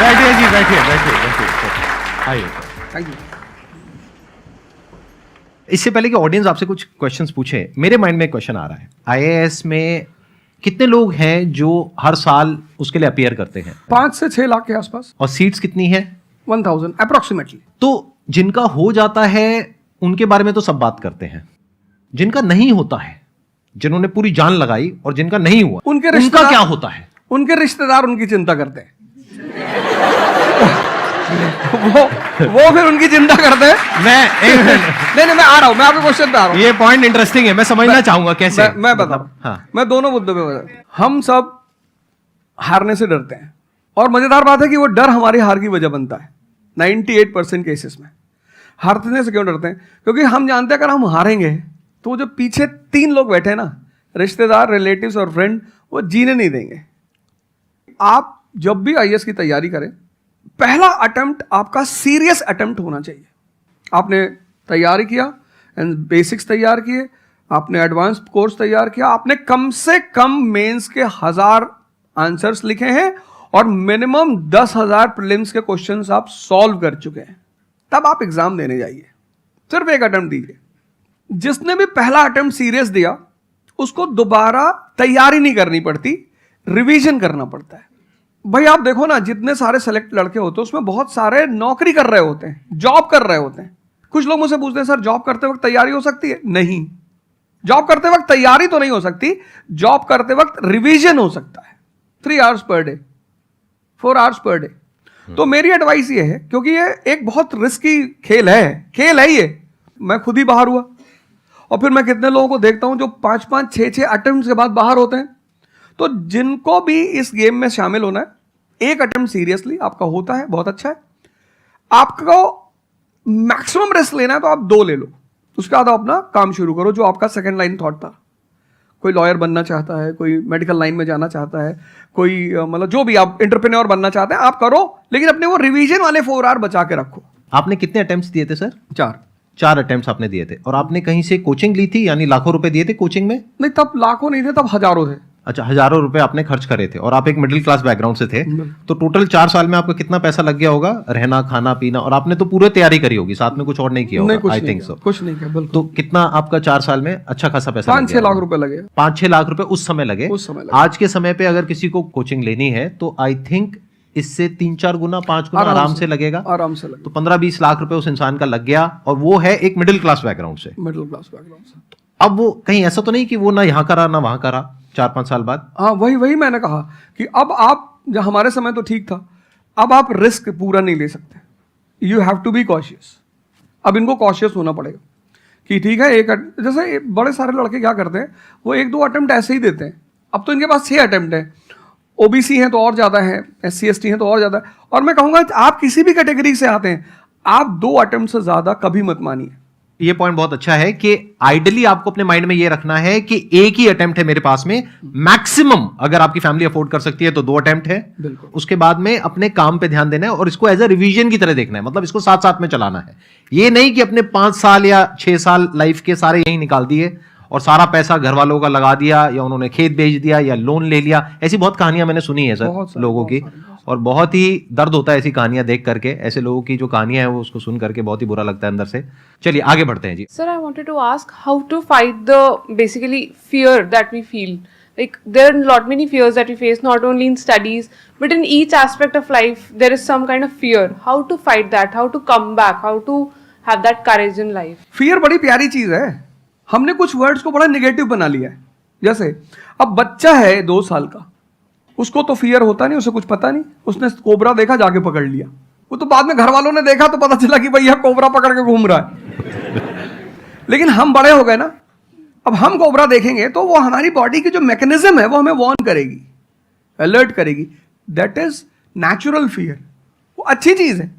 बैठिए जी, बैठिए। आइए। Thank you. इससे पहले कि ऑडियंस आपसे कुछ क्वेश्चंस पूछे, मेरे माइंड में एक क्वेश्चन आ रहा है। आईएएस में कितने लोग हैं जो हर साल उसके लिए अपीयर करते हैं? 5 से 6 लाख के आसपास। और सीट्स कितनी है? 1000 अप्रोक्सीमेटली। तो जिनका हो जाता है उनके बारे में तो सब बात करते हैं, जिनका नहीं होता है, जिन्होंने पूरी जान लगाई और जिनका नहीं हुआ, उनका क्या होता है? उनके रिश्तेदार उनकी चिंता करते हैं। वो फिर उनकी चिंता करते हैं। नहीं, मैं आ रहा हूं, मैं आपके क्वेश्चन पे आ रहा हूं। ये पॉइंट इंटरेस्टिंग है, मैं समझना चाहूंगा कैसे। मैं बता रहा हूं। हाँ। मैं दोनों मुद्दों पे बता। हम सब हारने से डरते हैं, और मजेदार बात है कि वो डर हमारी हार की वजह बनता है। 98% केसेस में हारने से क्यों डरते हैं? क्योंकि हम जानते हैं अगर हम हारेंगे तो वो जो पीछे 3 लोग बैठे हैं ना, रिश्तेदार, रिलेटिव्स और फ्रेंड, वो जीने नहीं देंगे। आप जब भी आईएएस की तैयारी करें, पहला अटेम्प्ट आपका सीरियस अटेम्प्ट होना चाहिए। आपने तैयारी किया एंड बेसिक्स तैयार किए, आपने एडवांस कोर्स तैयार किया, आपने कम से कम मेंस के 1000 आंसर्स लिखे हैं और मिनिमम 10,000 प्रीलिम्स के क्वेश्चंस आप सॉल्व कर चुके हैं, तब आप एग्जाम देने जाइए। सिर्फ एक अटेम्प्ट दीजिए। जिसने भी पहला अटेम्प्ट सीरियस दिया उसको दोबारा तैयारी नहीं करनी पड़ती, रिवीजन करना पड़ता है। भाई आप देखो ना, जितने सारे सेलेक्ट लड़के होते हैं उसमें बहुत सारे नौकरी कर रहे होते हैं, जॉब कर रहे होते हैं। कुछ लोग मुझसे पूछते हैं सर जॉब करते वक्त तैयारी हो सकती है? नहीं, जॉब करते वक्त तैयारी तो नहीं हो सकती, जॉब करते वक्त रिवीजन हो सकता है। 3 hours per day, 4 hours per day. तो मेरी एडवाइस ये है, क्योंकि ये एक बहुत रिस्की खेल है ये। मैं खुद ही बाहर हुआ और फिर मैं कितने लोगों को देखता हूं जो 5-5, 6-6 अटेम्प्ट के बाद बाहर होते हैं। तो जिनको भी इस गेम में शामिल होना है, एक अटेम्प्ट सीरियसली आपका होता है, बहुत अच्छा है। आपको मैक्सिमम रिस्क लेना है तो आप 2 ले लो, उसके बाद अपना काम शुरू करो जो आपका सेकंड लाइन थॉट था। कोई लॉयर बनना चाहता है, कोई मेडिकल लाइन में जाना चाहता है, कोई मतलब जो भी आप एंटरप्रेन्योर बनना चाहते हैं आप करो, लेकिन अपने वो रिवीजन वाले 4 आवर बचा के रखो। आपने कितने अटेम्प्ट्स दिए थे सर? 4 अटेम्प्ट्स आपने दिए थे। और आपने कहीं से कोचिंग ली थी, यानी लाखों रुपए दिए थे कोचिंग में? नहीं, तब लाखों नहीं थे, तब हजारों थे। अच्छा, हजारों रुपए आपने खर्च करे थे और आप एक मिडिल क्लास बैकग्राउंड से थे। तो टोटल 4 साल में आपका कितना पैसा लग गया होगा? रहना, खाना, पीना, और आपने तो पूरी तैयारी करी होगी, साथ में कुछ और नहीं किया होगा? I think so. कुछ नहीं किया, बिल्कुल। तो कितना आपका 4 साल में अच्छा खासा पैसा? 5-6 लाख रुपए लगे। 5-6 लाख रुपए उस समय लगे। आज के समय पे अगर किसी को कोचिंग लेनी है तो आई थिंक इससे 3-4 गुना, 5 गुना आराम से लगेगा। तो 15-20 लाख रुपए उस इंसान का लग गया, और वो है एक मिडिल क्लास बैकग्राउंड से। अब वो कहीं ऐसा तो नहीं कि वो ना यहाँ करा ना वहां करा 4-5 साल बाद? हाँ, वही मैंने कहा कि अब आप, जब हमारे समय तो ठीक था, अब आप रिस्क पूरा नहीं ले सकते। You have to be cautious. अब इनको कॉशियस होना पड़ेगा कि ठीक है, जैसे बड़े सारे लड़के क्या करते हैं, वो 1-2 अटेम्प्ट ऐसे ही देते हैं। अब तो इनके पास 6 अटेम्प्ट है। ओबीसी हैं तो और ज्यादा है, SC ST हैं तो और ज्यादा है। और मैं कहूंगा आप किसी भी कैटेगरी से आते हैं, आप 2 अटेम्प्ट से ज्यादा कभी मत मानिए। ये पॉइंट बहुत अच्छा है कि आइडियली आपको अपने माइंड में ये रखना है कि एक ही अटेम्प्ट है मेरे पास में, मैक्सिमम अगर आपकी फैमिली अफोर्ड कर सकती है तो 2 अटेम्प्ट है। उसके बाद में अपने काम पे ध्यान देना है और इसको एज अ रिवीजन की तरह देखना है, मतलब इसको साथ साथ में चलाना है। ये नहीं कि अपने 5 साल या 6 साल लाइफ के सारे यहीं निकाल दिए और सारा पैसा घर वालों का लगा दिया, या उन्होंने खेत बेच दिया या लोन ले लिया। ऐसी बहुत कहानियां मैंने सुनी है सर लोगों की, और बहुत ही दर्द होता है ऐसी कहानियां देख करके। ऐसे लोगों की जो कहानियां हैं वो उसको सुन करके बहुत ही बुरा लगता है अंदर से। चलिए आगे बढ़ते हैं जी। Sir, I wanted to ask how to fight the basically fear that we feel. Like there are lot many fears that we face, not only in studies but in each aspect of life. There is some kind of fear. How to fight that? How to come back? How to have that courage in life? Fear बड़ी प्यारी चीज है। हमने कुछ words को बड़ा negative बना लिया है। जैसे अब बच्चा है 2 साल का, उसको तो फियर होता नहीं, उसे कुछ पता नहीं, उसने कोबरा देखा जाके पकड़ लिया। वो तो बाद में घर वालों ने देखा तो पता चला कि भैया कोबरा पकड़ के घूम रहा है। लेकिन हम बड़े हो गए ना, अब हम कोबरा देखेंगे तो वो हमारी बॉडी की जो मैकेनिज्म है वो हमें वार्न करेगी, अलर्ट करेगी। That is natural fear. वो अच्छी चीज है।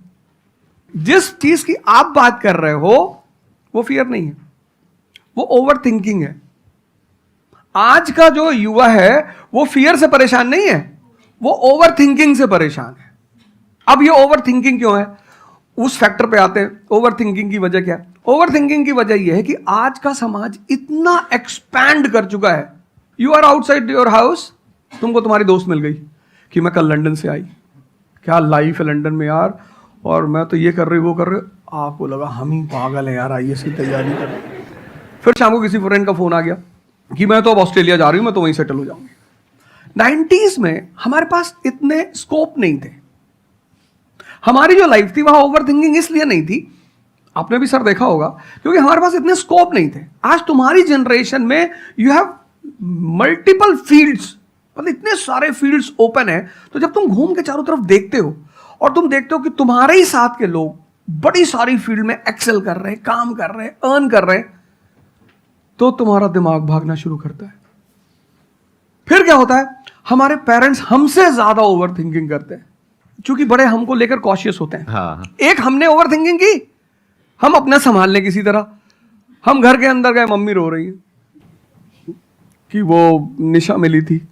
जिस चीज की आप बात कर रहे हो वो फियर नहीं है, वो ओवर थिंकिंग है। आज का जो युवा है वो फियर से परेशान नहीं है, वो ओवर थिंकिंग से परेशान है। अब ये ओवर थिंकिंग क्यों है, उस फैक्टर पे आते हैं। ओवर थिंकिंग की वजह क्या है? ओवर थिंकिंग की वजह यह है कि आज का समाज इतना एक्सपैंड कर चुका है। You are outside your house, तुमको तुम्हारी दोस्त मिल गई कि मैं कल लंदन से आई, क्या लाइफ है लंदन में यार, और मैं तो ये कर रही वो कर रही। आपको लगा हम ही पागल है यार, IAS की तैयारी कर रहे। फिर शाम को किसी फ्रेंड का फोन आ गया कि मैं तो अब ऑस्ट्रेलिया जा रही हूँ, मैं तो वहीं सेटल हो जाऊंगी। 90s में हमारे पास इतने स्कोप नहीं थे। हमारी जो लाइफ थी वहां ओवर थिंकिंग इसलिए नहीं थी, आपने भी सर देखा होगा, क्योंकि हमारे पास इतने स्कोप नहीं थे। आज तुम्हारी जनरेशन में यू हैव मल्टीपल फील्ड्स, मतलब इतने सारे फील्ड्स ओपन है। तो जब तुम घूम के चारों तरफ देखते हो और तुम देखते हो कि तुम्हारे ही साथ के लोग बड़ी सारी फील्ड में एक्सेल कर रहे हैं, काम कर रहे हैं, अर्न कर रहे हैं, तो तुम्हारा दिमाग भागना शुरू करता है। फिर क्या होता है, हमारे पेरेंट्स हमसे ज्यादा ओवर थिंकिंग करते हैं, क्योंकि बड़े हमको लेकर कॉशियस होते हैं। हाँ। एक हमने ओवर थिंकिंग की, हम अपना संभाल लें किसी तरह। हम घर के अंदर गए, मम्मी रो रही है कि वो निशा मिली थी,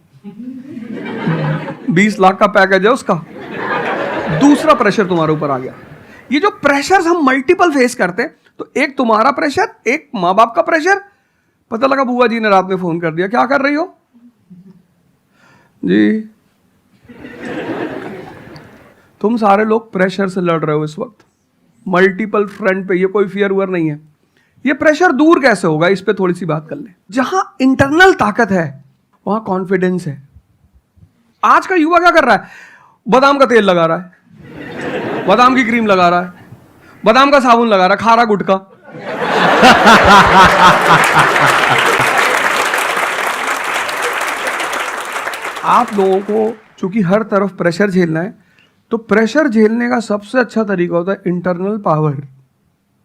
20 लाख का पैकेज है उसका। दूसरा प्रेशर तुम्हारे ऊपर आ गया। ये जो प्रेशर हम मल्टीपल फेस करते हैं, तो एक तुम्हारा प्रेशर, एक माँ बाप का प्रेशर। पता लगा बुआ जी ने रात में फोन कर दिया, क्या कर रही हो जी। तुम सारे लोग प्रेशर से लड़ रहे हो इस वक्त, मल्टीपल फ्रंट पे। ये कोई फियर उयर नहीं है। ये प्रेशर दूर कैसे होगा, इस पे थोड़ी सी बात कर ले। जहां इंटरनल ताकत है वहां कॉन्फिडेंस है। आज का युवा क्या कर रहा है, बादाम का तेल लगा रहा है, बादाम की क्रीम लगा रहा है, बादाम का साबुन लगा रहा है, खा रहा गुटखा। आप लोगों को चूंकि हर तरफ प्रेशर झेलना है, तो प्रेशर झेलने का सबसे अच्छा तरीका होता है इंटरनल पावर।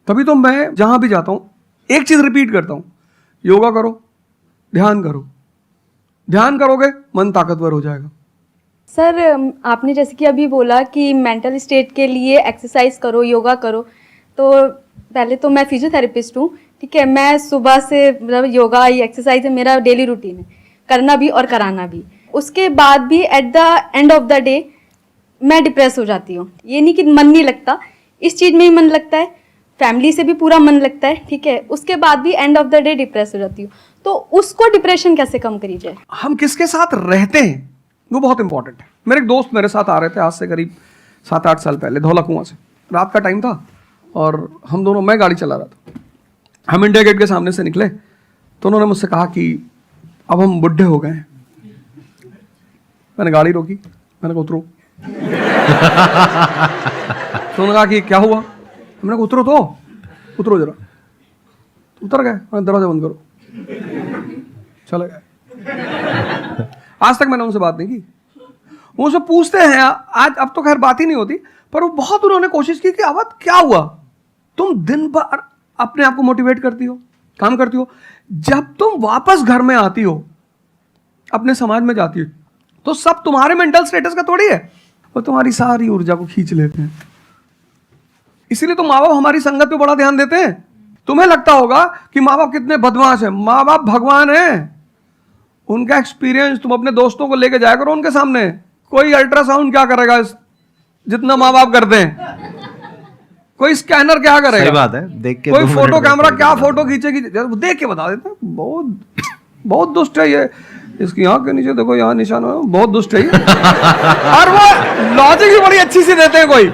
तभी तो मैं जहां भी जाता हूं एक चीज रिपीट करता हूं, योगा करो, ध्यान करो। ध्यान करोगे मन ताकतवर हो जाएगा। सर आपने जैसे कि अभी बोला कि मेंटल स्टेट के लिए एक्सरसाइज करो, योगा करो। तो पहले तो मैं फिजियोथेरेपिस्ट हूँ, ठीक है। मैं सुबह से मतलब योगा एक्सरसाइज है मेरा डेली रूटीन है, करना भी और कराना भी। उसके बाद भी at the end of the day मैं डिप्रेस हो जाती हूँ। ये नहीं कि मन नहीं लगता, इस चीज़ में ही मन लगता है, फैमिली से भी पूरा मन लगता है, ठीक है। उसके बाद भी end of the day depress हो जाती हूँ। तो उसको डिप्रेशन कैसे कम करी जाए? हम किसके साथ रहते हैं वो बहुत इंपॉर्टेंट है। मेरे एक दोस्त मेरे साथ आ रहे थे आज से करीब 7-8 साल पहले, धौला कुआं से। रात का टाइम था और हम दोनों, मैं गाड़ी चला रहा था, हम इंडिया गेट के सामने से निकले तो उन्होंने मुझसे कहा कि अब हम बुढ़े हो गए हैं। मैंने गाड़ी रोकी, मैंने कहा उतरो। तो उन्होंने कहा कि क्या हुआ? मैंने कहा उतरो, तो उतरो जरा। उतर गए, मैंने दरवाजा बंद करो, चले गए। आज तक मैंने उनसे बात नहीं की। वो उनसे पूछते हैं आज, अब तो खैर बात ही नहीं होती, पर वो बहुत उन्होंने कोशिश की कि अब क्या हुआ? तुम दिन भर अपने आप को मोटिवेट करती हो, काम करती हो, जब तुम वापस घर में आती हो, अपने समाज में जाती हो, तो सब तुम्हारे मेंटल स्टेटस का थोड़ी है, वो तुम्हारी सारी ऊर्जा को खींच लेते हैं। इसीलिए तो माँ बाप हमारी संगत पे बड़ा ध्यान देते हैं। तुम्हें लगता होगा कि माँ बाप कितने बदमाश हैं, माँ बाप भगवान हैं। उनका एक्सपीरियंस तुम अपने दोस्तों को लेके जाया करो उनके सामने। कोई अल्ट्रासाउंड क्या करेगा जितना माँ बाप करते हैं, कोई स्कैनर क्या करेगा, सही बात है, देख के कोई 2 मिनट फोटो में कैमरा क्या बता फोटो खींचेगी, देख के बता देते हैं। बहुत बहुत दुष्ट है ये, इसकी आंख के नीचे देखो यहाँ निशान है, बहुत दुष्ट है ये। और वो लॉजिक भी बड़ी अच्छी सी देते हैं, कोई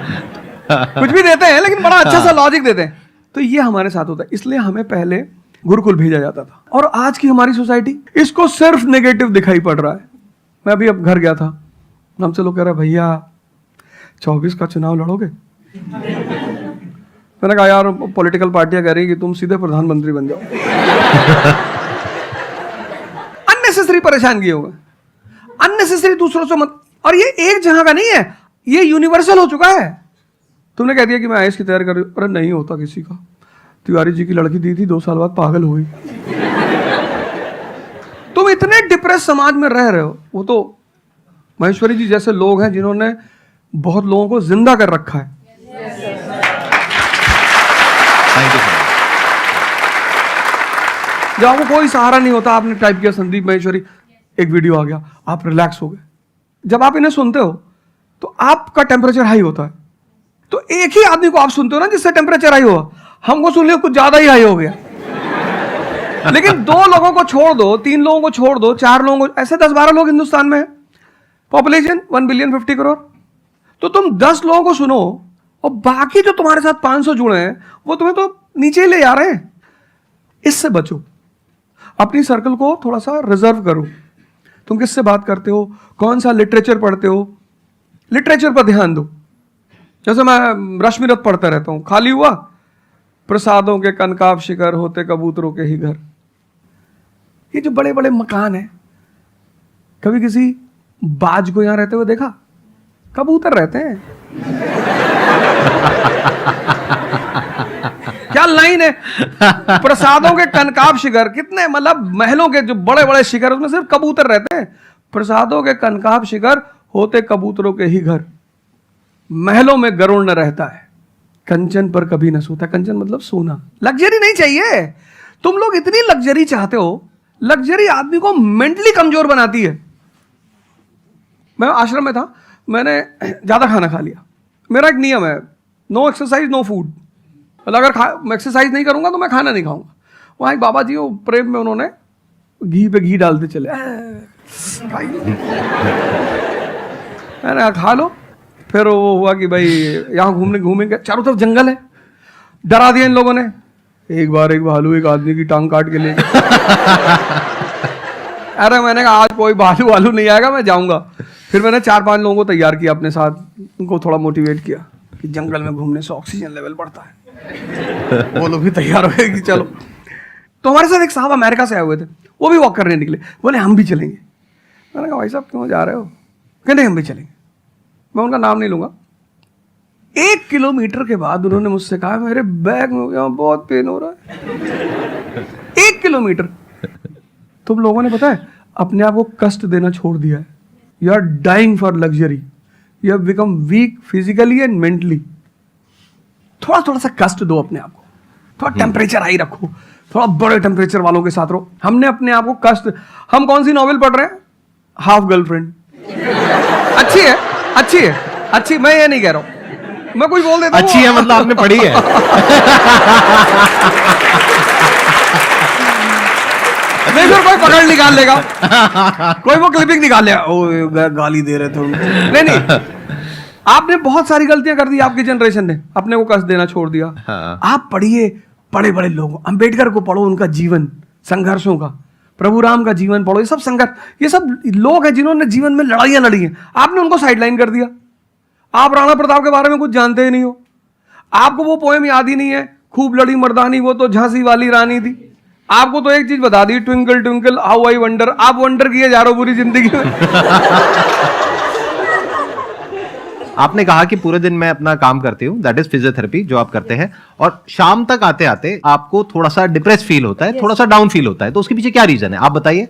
कुछ भी देते हैं लेकिन बड़ा अच्छा सा लॉजिक देते हैं। तो ये हमारे साथ होता है। इसलिए हमें पहले गुरुकुल भेजा जाता था, और आज की हमारी सोसाइटी इसको सिर्फ नेगेटिव दिखाई पड़ रहा है। मैं अभी अब घर गया था, हमसे लोग कह रहे भैया 24 का चुनाव लड़ोगे? मैंने कहा यार पॉलिटिकल पार्टियां कह रही कि तुम सीधे प्रधानमंत्री बन जाओ। अननेसेसरी परेशान किए होगा, अननेसेसरी दूसरों से मत। और ये एक जहां का नहीं है, ये यूनिवर्सल हो चुका है। तुमने कह दिया कि मैं आईएएस की तैयारी कर रही हूं, अरे नहीं होता किसी का। तिवारी जी की लड़की दी थी, 2 साल बाद पागल हो गई। तुम इतने डिप्रेस समाज में रह रहे हो। वो तो महेश्वरी जी जैसे लोग हैं जिन्होंने बहुत लोगों को जिंदा कर रखा है। Thank you sir. जब आपको कोई सहारा नहीं होता, आपने टाइप किया संदीप महेश्वरी, एक वीडियो आ गया, आप रिलैक्स हो गए। जब आप इन्हें सुनते हो तो आपका टेम्परेचर हाई होता है। तो एक ही आदमी को आप सुनते हो ना जिससे टेम्परेचर हाई हुआ, हमको सुन लिया कुछ ज्यादा ही हाई हो गया। लेकिन 2 लोगों को छोड़ दो, 3 लोगों को छोड़ दो, 4 लोगों को, ऐसे 10-12 लोग हिंदुस्तान में है, पॉपुलेशन 1 बिलियन 50 करोड़। तो तुम 10 लोगों को सुनो और बाकी जो तुम्हारे साथ 500 जुड़े हैं वो तुम्हें तो नीचे ही ले जा रहे हैं। इससे बचो, अपनी सर्कल को थोड़ा सा रिजर्व करो। तुम किससे बात करते हो, कौन सा लिटरेचर पढ़ते हो, लिटरेचर पर ध्यान दो। जैसे मैं रश्मिरथ पढ़ता रहता हूं, खाली हुआ प्रसादों के कनकाब शिखर होते कबूतरों के ही घर। ये जो बड़े बड़े मकान हैं, कभी किसी बाज को यहां रहते हुए देखा? कबूतर रहते हैं। क्या लाइन है, प्रसादों के कनकाब शिखर, कितने मतलब महलों के जो बड़े बड़े शिखर उसमें सिर्फ कबूतर रहते हैं। प्रसादों के कनकाब शिखर होते कबूतरों के ही घर, महलों में गरुड़ न रहता है, कंचन पर कभी न सोता। कंचन मतलब सोना। लग्जरी नहीं चाहिए। तुम लोग इतनी लग्जरी चाहते हो, लग्जरी आदमी को मेंटली कमजोर बनाती है। मैं आश्रम में था, मैंने ज्यादा खाना खा लिया। मेरा एक नियम है, नो एक्सरसाइज नो फूड। मतलब अगर मैं एक्सरसाइज नहीं करूंगा तो मैं खाना नहीं खाऊंगा। वहां एक बाबा जी, वो प्रेम में उन्होंने घी पे घी डालते चले, मैंने खा लो। फिर वो हुआ कि भाई यहाँ घूमेंगे, चारों तरफ जंगल है, डरा दिया इन लोगों ने। एक बार एक भालू एक आदमी की टांग काट के ले गया। अरे मैंने कहा आज कोई भालू वालू नहीं आएगा, मैं जाऊंगा। फिर मैंने 4-5 लोगों को तैयार किया अपने साथ, उनको थोड़ा मोटिवेट किया कि जंगल में घूमने से ऑक्सीजन लेवल बढ़ता है। वो लोग भी तैयार हो गए कि चलो। तो हमारे साथ एक साहब अमेरिका से आए हुए थे, वो भी वॉक करने निकले, बोले हम भी चलेंगे। मैंने कहा भाई साहब क्यों जा रहे हो? कहते हम भी चलेंगे। मैं उनका नाम नहीं लूंगा। 1 किलोमीटर के बाद उन्होंने मुझसे कहा मेरे बैग में यहाँ बहुत पेन हो रहा है। 1 किलोमीटर। तुम लोगों ने पता है अपने आप को कष्ट देना छोड़ दिया है। You are dying for luxury, you have become weak physically and mentally. थोड़ा थोड़ा सा कष्ट दो अपने आप को, थोड़ा टेम्परेचर हाई रखो, थोड़ा बड़े टेम्परेचर वालों के साथ रहो। हमने अपने आप को कष्ट, हम कौन सी नॉवेल पढ़ रहे हैं? Half girlfriend. अच्छी है, अच्छी है, अच्छी, मैं ये नहीं कह रहा हूं, मैं कुछ बोल देता हूं। अच्छी है मतलब आपने पढ़ी है। नहीं फिर कोई पकड़ निकाल लेगा, कोई वो क्लिपिंग निकाल लेगा, ओ गाली दे रहे थे। नहीं, आपने बहुत सारी गलतियां कर दी, आपकी जनरेशन ने अपने को कष्ट देना छोड़ दिया। हाँ। आप पढ़िए बड़े बड़े लोगों, अंबेडकर को पढ़ो, उनका जीवन संघर्षों का, प्रभु राम का जीवन पढ़ो। ये सब संघर्ष, ये सब लोग हैं जिन्होंने जीवन में लड़ाइयां लड़ी हैं। आपने उनको साइडलाइन कर दिया। आप राणा प्रताप के बारे में कुछ जानते ही नहीं हो, आपको वो पोएम याद ही नहीं है, खूब लड़ी मर्दानी वो तो झांसी वाली रानी थी। आपको तो एक चीज बता दी, twinkle twinkle how I wonder. आप वंडर किए जा रहे हो पूरी जिंदगी में। आपने कहा कि पूरे दिन मैं अपना काम करती हूँ, दैट इज फिजियोथेरेपी जो आप करते हैं, और शाम तक आते आते आपको थोड़ा सा डिप्रेस फील होता है, थोड़ा सा डाउन फील होता है, तो उसके पीछे क्या रीजन है आप बताइए।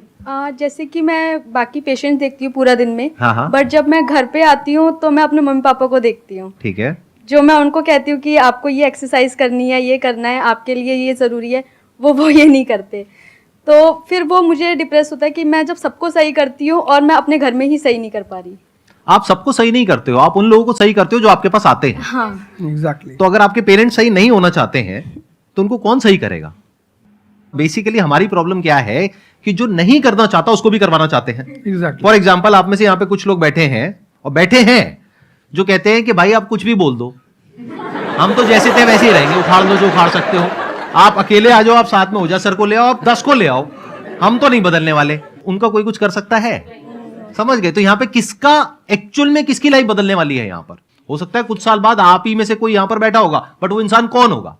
जैसे कि मैं बाकी पेशेंट देखती हूँ पूरा दिन में, हाँ। बट जब मैं घर पे आती हूँ तो मैं अपने मम्मी पापा को देखती हूँ। ठीक है। जो मैं उनको कहती हूँ कि आपको ये एक्सरसाइज करनी है, ये करना है, आपके लिए ये ज़रूरी है, वो ये नहीं करते। तो फिर वो मुझे डिप्रेस होता है कि मैं जब सबको सही करती हूँ और मैं अपने घर में ही सही नहीं कर पा रही। आप सबको सही नहीं करते हो, आप उन लोगों को सही करते हो जो आपके पास आते हैं। हाँ एग्जैक्टली। तो अगर आपके पेरेंट्स सही नहीं होना चाहते हैं तो उनको कौन सही करेगा? बेसिकली हमारी प्रॉब्लम क्या है कि जो नहीं करना चाहता उसको भी करवाना चाहते हैं। एग्जैक्टली। फॉर एग्जाम्पल आप में से यहाँ पे कुछ लोग बैठे हैं और बैठे हैं जो कहते हैं कि भाई आप कुछ भी बोल दो, हम तो जैसे थे वैसे ही रहेंगे, उखाड़ लो जो उखाड़ सकते हो, आप अकेले आ जाओ, आप साथ में हो जा, सर को ले आओ, आप 10 को ले आओ, हम तो नहीं बदलने वाले। उनका कोई कुछ कर सकता है? समझ गए? तो यहाँ पे किसका एक्चुअल में किसकी लाइफ बदलने वाली है? यहाँ पर हो सकता है कुछ साल बाद आप ही में से कोई यहाँ पर बैठा होगा, बट वो इंसान कौन होगा?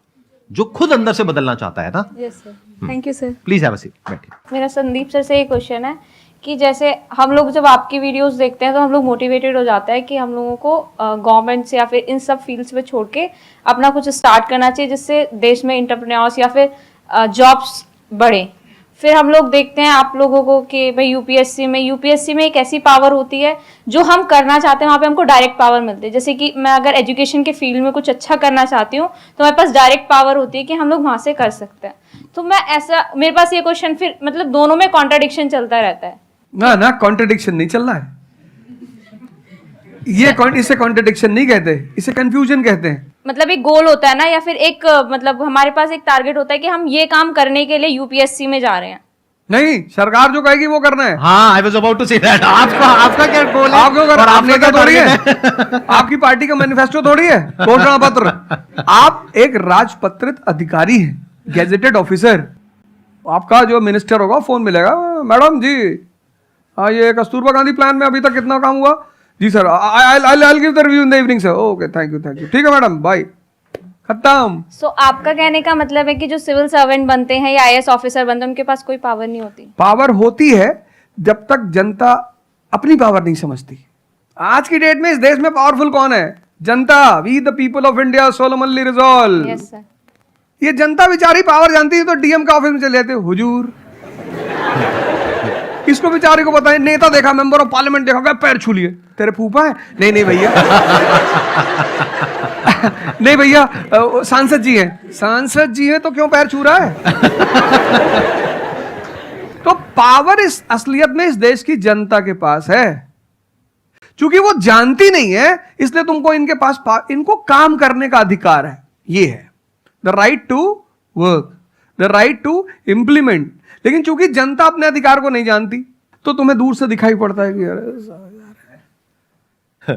जो खुद अंदर से बदलना चाहता है ना। Yes sir, thank you sir. Please have a seat, बैठिए। मेरा संदीप सर से ये क्वेश्चन है कि जैसे हम लोग जब आपकी वीडियोस देखते हैं तो हम लोग मोटिवेटेड हो जाता है कि हम लोगों को गवर्नमेंट से या फिर इन सब फील्ड्स में छोड़ के अपना कुछ स्टार्ट करना चाहिए जिससे देश में एंटरप्रेन्योर्स या फिर जॉब्स बढ़े। फिर हम लोग देखते हैं आप लोगों को कि भाई यूपीएससी में एक ऐसी पावर होती है जो हम करना चाहते हैं वहाँ पे हमको डायरेक्ट पावर मिलती है। जैसे कि मैं अगर एजुकेशन के फील्ड में कुछ अच्छा करना चाहती हूँ तो मेरे पास डायरेक्ट पावर होती है कि हम लोग वहाँ से कर सकते हैं। तो मैं ऐसा, मेरे पास ये क्वेश्चन फिर मतलब दोनों में कॉन्ट्राडिक्शन चलता रहता है। ना कॉन्ट्रडिक्शन नहीं चल रहा है, इसे कॉन्ट्रडिक्शन नहीं कहते, इसे कंफ्यूजन कहते हैं। मतलब एक गोल होता है ना, या फिर एक मतलब हमारे पास एक टारगेट होता है कि हम ये काम करने के लिए यूपीएससी में जा रहे हैं, नहीं, सरकार जो कहेगी वो करना है। हाँ, I was about to say that. आपका क्या गोल है? आप क्यों कर, और आप आपका नेता क्या थोड़ी है, target है? आपकी पार्टी का मैनिफेस्टो थोड़ी है, घोषणा पत्र। आप एक राजपत्रित अधिकारी हैं, गेजेटेड ऑफिसर। आपका जो मिनिस्टर होगा फोन मिलेगा, मैडम जी हाँ ये कस्तूरबा गांधी प्लान में अभी तक कितना काम हुआ जी sir, I give the review in the evening sir. Okay thank you, ठीक है मैडम, बाय, खत्म। सो आपका कहने का मतलब है कि जो सिविल सर्वेंट बनते हैं या आईएएस ऑफिसर बनते हैं उनके पास कोई पावर नहीं होती? पावर होती है जब तक जनता अपनी पावर नहीं समझती। आज की डेट में इस देश में पावरफुल कौन है? जनता। We the people of India solemnly resolve. Yes sir. ये जनता बेचारी पावर जानती है तो डीएम का ऑफिस में चले जाते, हुजूर इसको बेचारे को बताएं, नेता देखा, मेंबर ऑफ पार्लियामेंट देखा, पैर छू लिए, तेरे फूफा है? नहीं भैया नहीं भैया सांसद जी हैं। सांसद जी हैं तो क्यों पैर छू रहा है? तो पावर इस असलियत में इस देश की जनता के पास है। क्योंकि वो जानती नहीं है इसलिए तुमको इनके पास इनको काम करने का अधिकार है। ये है the right to work, the right to implement. लेकिन चूंकि जनता अपने अधिकार को नहीं जानती तो तुम्हें दूर से दिखाई पड़ता है कि यार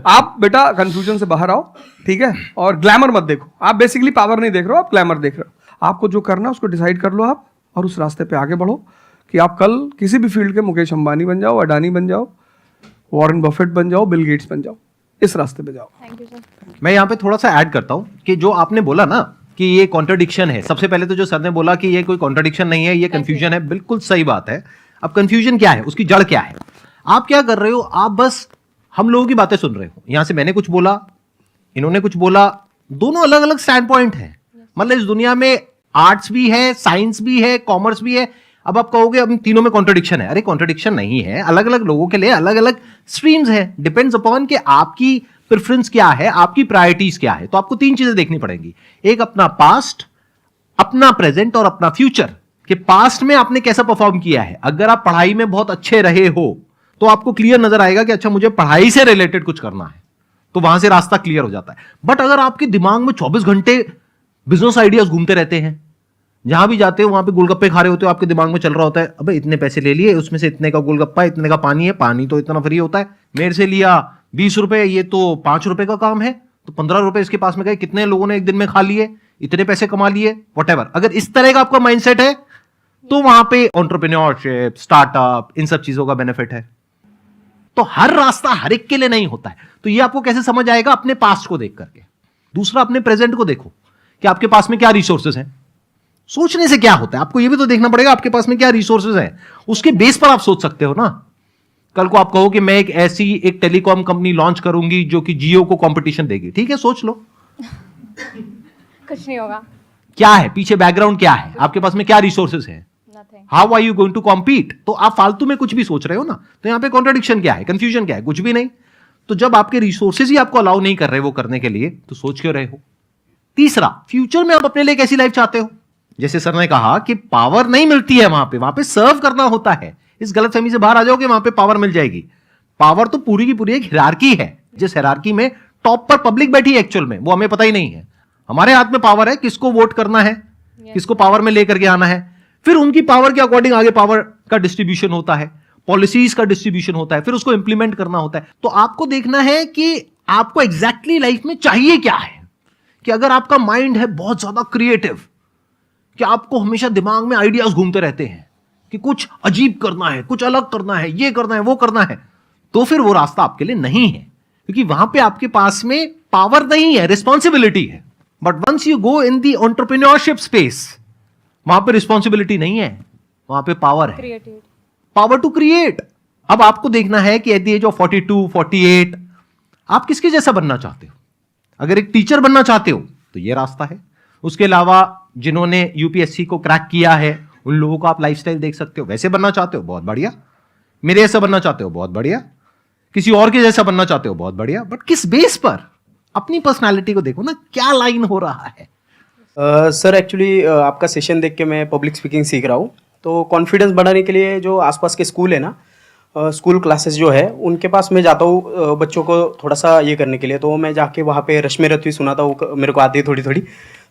आप बेटा कंफ्यूजन से बाहर आओ, ठीक है, और ग्लैमर मत देखो। आप बेसिकली पावर नहीं देख रहे हो, आप ग्लैमर देख रहे हो। आपको जो करना है उसको डिसाइड कर लो आप, और उस रास्ते पे आगे बढ़ो कि आप कल किसी भी फील्ड के मुकेश अंबानी बन जाओ, अडानी बन जाओ, वॉरेन बफेट बन जाओ, बिल गेट्स बन जाओ, इस रास्ते पे जाओ। Thank you sir. मैं यहाँ पे थोड़ा सा ऐड करता हूं कि जो आपने बोला ना कि ये कॉन्ट्रडिक्शन है, सबसे पहले तो जो सर ने बोला कि ये कोई कॉन्ट्रडिक्शन नहीं है, ये कंफ्यूजन है, बिल्कुल सही बात है। अब कंफ्यूजन क्या है, उसकी जड़ क्या है? आप क्या कर रहे हो, आप बस हम लोगों की बातें सुन रहे हो। यहां से मैंने कुछ बोला, इन्होंने कुछ बोला, दोनों अलग अलग स्टैंड पॉइंट है। मतलब इस दुनिया में आर्ट्स भी है, साइंस भी है, कॉमर्स भी है। अब आप कहोगे अब तीनों में कॉन्ट्रडिक्शन है। अरे कॉन्ट्रडिक्शन नहीं है, अलग अलग लोगों के लिए अलग अलग स्ट्रीम्स है। डिपेंड्स अपॉन कि आपकी प्रेफरेंस क्या है, आपकी प्रायोरिटीज क्या है। तो आपको तीन चीजें देखनी पड़ेंगी, एक अपना पास्ट, अपना प्रेजेंट और अपना फ्यूचर। कि पास्ट में आपने कैसा परफॉर्म किया है। अगर आप पढ़ाई में बहुत अच्छे रहे हो तो आपको क्लियर नजर आएगा कि अच्छा मुझे पढ़ाई से रिलेटेड कुछ करना है, तो वहां से रास्ता क्लियर हो जाता है। बट अगर आपके दिमाग में 24 घंटे बिजनेस आइडियाज घूमते रहते हैं, जहां भी जाते हो वहां पे गोलगप्पे खा रहे होते हो, आपके दिमाग में चल रहा होता है अबे इतने पैसे ले लिए, उसमें से इतने का गोलगप्पा, इतने का पानी है, पानी तो इतना फ्री होता है, मेरे से लिया 20 रुपए, ये तो 5 रुपए का काम है, तो 15 रुपए इसके पास में गए, कितने लोगों ने एक दिन में खा लिए, इतने पैसे कमा लिए, व्हाटएवर। अगर इस तरह का आपका माइंडसेट है तो वहां पे एंटरप्रेन्योरशिप, स्टार्टअप, इन सब चीजों का बेनिफिट है। तो हर रास्ता हर एक के लिए नहीं होता है। तो ये आपको कैसे समझ आएगा? अपने पास्ट को देख करके। दूसरा, अपने प्रेजेंट को देखो कि आपके पास में क्या रिसोर्सेज हैं। सोचने से क्या होता है, आपको ये भी तो देखना पड़ेगा आपके पास में क्या रिसोर्सेज हैं। उसके बेस पर आप सोच सकते हो ना। कल को आप कहो कि मैं एक ऐसी एक टेलीकॉम कंपनी लॉन्च करूंगी जो कि जियो को कंपटीशन देगी, ठीक है, सोच लो। कुछ नहीं होगा। क्या है पीछे, बैकग्राउंड क्या है, आपके पास में क्या रिसोर्सेज है, Nothing. How are you going to compete. तो आप फालतू में कुछ भी सोच रहे हो ना। तो यहां पे कॉन्ट्रडिक्शन क्या है, कंफ्यूजन क्या है? कुछ भी नहीं। तो जब आपके रिसोर्सेज ही आपको अलाउ नहीं कर रहे वो करने के लिए, तो सोच क्यों रहे हो? तीसरा, फ्यूचर में आप अपने लिए कैसी लाइफ चाहते हो। जैसे सर ने कहा कि पावर नहीं मिलती है वहां पे सर्व करना होता है। इस गलतफहमी से बाहर आ जाओगे, वहां पे पावर मिल जाएगी। पावर तो पूरी की पूरी एक हिरार्की है, जिस हिरार्की में टॉप पर पब्लिक बैठी है एक्चुअल में, वो हमें पता ही नहीं है। हमारे हाथ में पावर है, किसको वोट करना है, किसको पावर में लेकर के आना है। फिर उनकी पावर के अकॉर्डिंग आगे पावर का डिस्ट्रीब्यूशन होता है, पॉलिसीज का डिस्ट्रीब्यूशन होता है, फिर उसको इंप्लीमेंट करना होता है। तो आपको देखना है कि आपको एग्जैक्टली लाइफ में चाहिए क्या है। कि अगर आपका माइंड है बहुत ज्यादा क्रिएटिव, कि आपको हमेशा दिमाग में आइडियाज घूमते रहते हैं कि कुछ अजीब करना है, कुछ अलग करना है, ये करना है, वो करना है, तो फिर वो रास्ता आपके लिए नहीं है। क्योंकि वहां पे आपके पास में पावर नहीं है, रिस्पॉन्सिबिलिटी है। But once you go in the entrepreneurship space, वहां पे रिस्पॉन्सिबिलिटी नहीं है, वहां पे पावर है, Creativity. Power to create. अब आपको देखना है कि एट द एज ऑफ 42, 48 आप किसके जैसा बनना चाहते हो। अगर एक टीचर बनना चाहते हो तो ये रास्ता है। उसके अलावा जिन्होंने यूपीएससी को क्रैक किया है उन लोगों का आप लाइफस्टाइल देख सकते हो। वैसे बनना चाहते हो, बहुत बढ़िया। मेरे जैसा बनना चाहते हो, बहुत बढ़िया। किसी और के जैसा बनना चाहते हो, बहुत बढ़िया। बट किस बेस पर? अपनी पर्सनालिटी को देखो ना, क्या लाइन हो रहा है। सर एक्चुअली आपका सेशन देख के मैं पब्लिक स्पीकिंग सीख रहा हूँ। तो कॉन्फिडेंस बढ़ाने के लिए जो आसपास के स्कूल है ना, स्कूल क्लासेस जो है उनके पास मैं जाता हूँ बच्चों को थोड़ा सा ये करने के लिए। तो मैं जाके वहाँ पे रश्मि रथवी सुनाता हूँ, मेरे को आती है थोड़ी थोड़ी,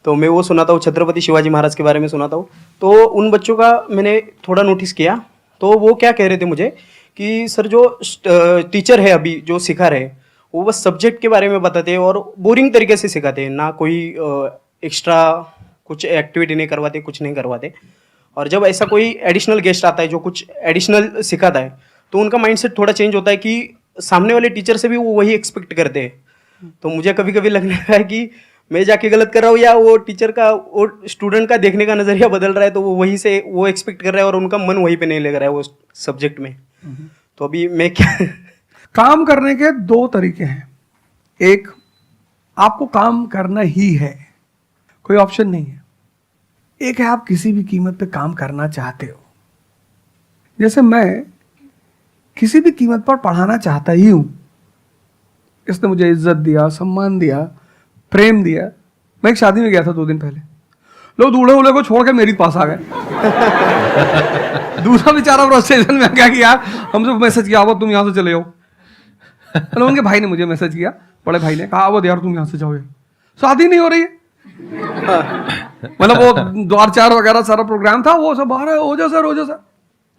तो मैं वो सुनाता हूँ। छत्रपति शिवाजी महाराज के बारे में सुनाता हूँ। तो उन बच्चों का मैंने थोड़ा नोटिस किया, तो वो क्या कह रहे थे मुझे कि सर जो टीचर है अभी जो सिखा रहे वो बस सब्जेक्ट के बारे में बताते हैं और बोरिंग तरीके से सिखाते हैं, ना कोई एक्स्ट्रा कुछ एक्टिविटी नहीं करवाते, कुछ नहीं करवाते। और जब ऐसा कोई एडिशनल गेस्ट आता है जो कुछ एडिशनल सिखाता है तो उनका माइंडसेट थोड़ा चेंज होता है कि सामने वाले टीचर से भी वो वही एक्सपेक्ट करते हैं। तो मुझे कभी कभी लगने लगा है कि मैं जाके गलत कर रहा हूँ या वो टीचर का, वो स्टूडेंट का देखने का नज़रिया बदल रहा है, तो वो वहीं से वो एक्सपेक्ट कर रहा है और उनका मन वहीं पे नहीं लग रहा है वो सब्जेक्ट में। तो अभी मैं क्या काम करने के दो तरीके हैं। एक, आपको काम करना ही है, कोई ऑप्शन नहीं है। एक है आप किसी भी कीमत पे काम करना चाहते हो। जैसे मैं किसी भी कीमत पर पढ़ाना चाहता ही हूं। इसने मुझे इज्जत दिया, सम्मान दिया, प्रेम दिया। मैं एक शादी में गया था 2 दिन पहले, लोग दूल्हे उल्हे को छोड़ के मेरे पास आ गए। दूसरा बेचारा प्रोसेशन में क्या किया, हमसे मैसेज किया वो तुम यहां से चले जाओ। मतलब उनके भाई ने मुझे मैसेज किया, बड़े भाई ने कहा वो यार तुम यहां से जाओ, शादी नहीं हो रही है। मतलब वो द्वार चार वगैरह सारा प्रोग्राम था, वो सब बाहर हो जा सर।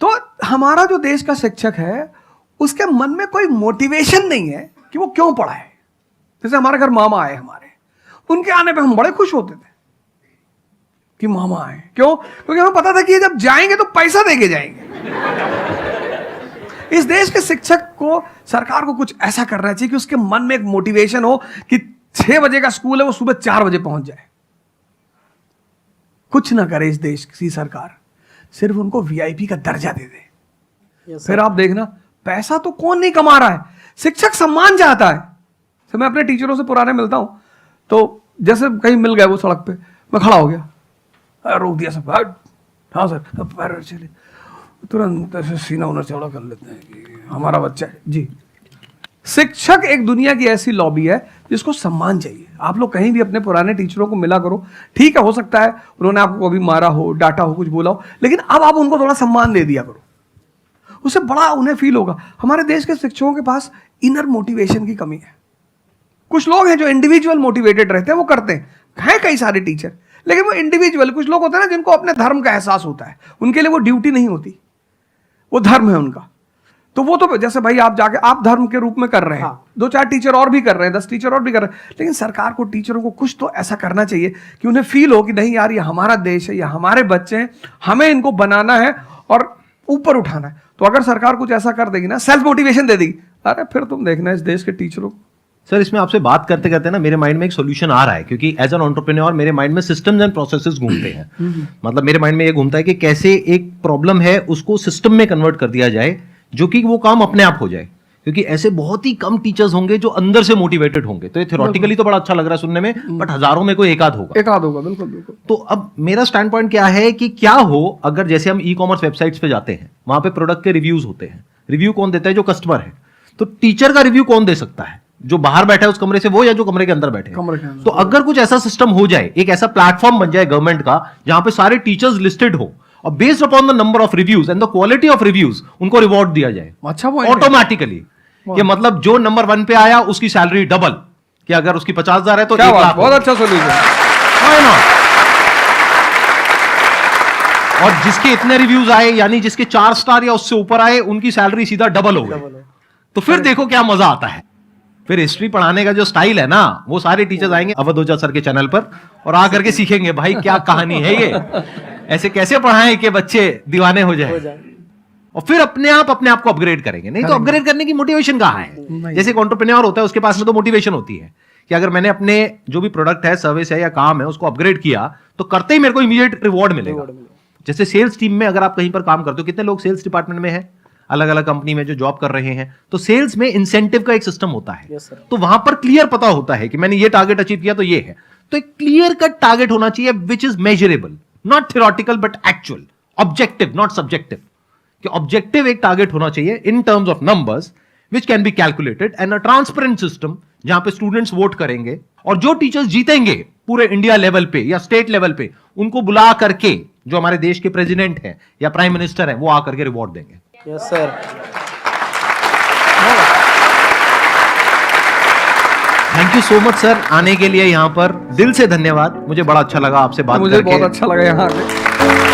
तो हमारा जो देश का शिक्षक है उसके मन में कोई मोटिवेशन नहीं है कि वो क्यों पढ़ाए। जैसे हमारे घर मामा आए, हमारे उनके आने पे हम बड़े खुश होते थे कि मामा आए। क्यों? क्योंकि हमें पता था कि जब जाएंगे तो पैसा देके जाएंगे। इस देश के शिक्षक को, सरकार को कुछ ऐसा करना चाहिए कि उसके मन में एक मोटिवेशन हो कि 6 बजे का स्कूल है, वो सुबह 4 बजे पहुंच जाए। कुछ ना करे इस देश की सरकार, सिर्फ उनको वीआईपी का दर्जा दे दे। फिर आप देखना, पैसा तो कौन नहीं कमा रहा है, शिक्षक सम्मान चाहता है। तो मैं अपने टीचरों से पुराने मिलता हूं, तो जैसे कहीं मिल गए वो सड़क पे, मैं खड़ा हो गया, रोक दिया सब, हाँ सर, पैर चले, तुरंत ऐसे सीना उन्हें चौड़ा कर लेते हैं कि हमारा बच्चा है जी। शिक्षक एक दुनिया की ऐसी लॉबी है जिसको सम्मान चाहिए। आप लोग कहीं भी अपने पुराने टीचरों को मिला करो, ठीक है, हो सकता है उन्होंने आपको कभी मारा हो, डांटा हो, कुछ बोला हो, लेकिन अब आप उनको थोड़ा सम्मान दे दिया करो, उससे बड़ा उन्हें फील होगा। हमारे देश के शिक्षकों के पास इनर मोटिवेशन की कमी है। कुछ लोग हैं जो इंडिविजुअल मोटिवेटेड रहते हैं, वो करते हैं कई सारे टीचर, लेकिन वो इंडिविजुअल। कुछ लोग होते हैं ना जिनको अपने धर्म का एहसास होता है, उनके लिए वो ड्यूटी नहीं होती, वो धर्म है उनका। तो वो तो जैसे भाई आप जाके आप धर्म के रूप में कर रहे हैं, हाँ। 2-4 टीचर और भी कर रहे हैं, 10 टीचर और भी कर रहे हैं, लेकिन सरकार को टीचरों को कुछ तो ऐसा करना चाहिए कि उन्हें फील हो कि नहीं यार ये हमारा देश है, ये हमारे बच्चे हैं, हमें इनको बनाना है और ऊपर उठाना है। तो अगर सरकार कुछ ऐसा कर देगी ना, सेल्फ मोटिवेशन दे देगी, अरे फिर तुम देखना इस देश के टीचरों को। सर इसमें आपसे बात करते करते ना मेरे माइंड में एक सॉल्यूशन आ रहा है, क्योंकि एज एन एंटरप्रेन्योर मेरे माइंड में सिस्टम्स एंड प्रोसेसेस घूमते हैं। मतलब मेरे माइंड में ये घूमता है कि कैसे एक प्रॉब्लम है उसको सिस्टम में कन्वर्ट कर दिया जाए, जो कि वो काम अपने आप हो जाए। क्योंकि ऐसे बहुत ही कम टीचर्स होंगे जो अंदर से मोटिवेटेड होंगे। तो ये थ्योरेटिकली तो बड़ा अच्छा लग रहा है सुनने में, बट हजारों में कोई एक आध होगा। बिल्कुल। तो अब मेरा स्टैंड पॉइंट क्या है कि क्या हो अगर जैसे हम ई-कॉमर्स वेबसाइट्स पे जाते हैं, वहां पे प्रोडक्ट के रिव्यूज होते हैं। रिव्यू कौन देता है? जो कस्टमर है। तो टीचर का रिव्यू कौन दे सकता है? जो बाहर बैठा है उस कमरे से वो, या जो कमरे के अंदर बैठे हैं। तो अगर कुछ ऐसा सिस्टम हो जाए, एक ऐसा प्लेटफॉर्म बन जाए गवर्नमेंट का जहां पे सारे टीचर्स लिस्टेड हो और based upon the number of reviews and the quality of reviews उनको रिवॉर्ड दिया जाए अच्छा ऑटोमेटिकली। कि मतलब जो नंबर 1 पे आया उसकी सैलरी डबल, कि अगर उसकी 50,000 है तो 1 लाख। बहुत अच्छा सोल्यूशन। और जिसके इतने रिव्यूज आए, यानी जिसके 4 स्टार या उससे ऊपर आए, उनकी सैलरी सीधा डबल हो गई। तो फिर देखो क्या मजा आता है। फिर हिस्ट्री पढ़ाने का जो स्टाइल है ना, वो सारे टीचर्स आएंगे अवध ओझा सर के चैनल पर और आ करके सीखेंगे भाई क्या कहानी है ये, ऐसे कैसे पढ़ाएं कि बच्चे दीवाने हो जाए। और फिर अपने आप को अपग्रेड करेंगे। नहीं तो अपग्रेड करने की मोटिवेशन कहां है? जैसे एक एंटरप्रेन्योर होता है, उसके पास में तो मोटिवेशन होती है कि अगर मैंने अपने जो भी प्रोडक्ट है, सर्विस है या काम है, उसको अपग्रेड किया तो करते ही मेरे को इमीडिएट रिवॉर्ड मिलेगा। जैसे सेल्स टीम में अगर आप कहीं पर काम करते हो, कितने लोग सेल्स डिपार्टमेंट में है, अलग अलग कंपनी में जो जॉब कर रहे हैं, तो सेल्स में इंसेंटिव का एक सिस्टम होता है। तो वहां पर क्लियर पता होता है कि मैंने ये टारगेट अचीव किया तो ये है। तो एक क्लियर कट टारगेट होना चाहिए which is measurable, not theoretical but actual, objective not subjective. कि ऑब्जेक्टिव एक टारगेट होना चाहिए in terms of numbers which can be calculated, and a transparent system जहां पे स्टूडेंट्स वोट करेंगे और जो टीचर्स जीतेंगे पूरे इंडिया लेवल पे या स्टेट लेवल पे, उनको बुला करके जो हमारे देश के प्रेसिडेंट हैं या प्राइम मिनिस्टर हैं, वो आकर के रिवॉर्ड देंगे। Yes sir. Thank you so much sir आने के लिए यहाँ पर, दिल से धन्यवाद। मुझे बड़ा अच्छा लगा आपसे बात मुझे करके। बहुत अच्छा लगा यहाँ आके।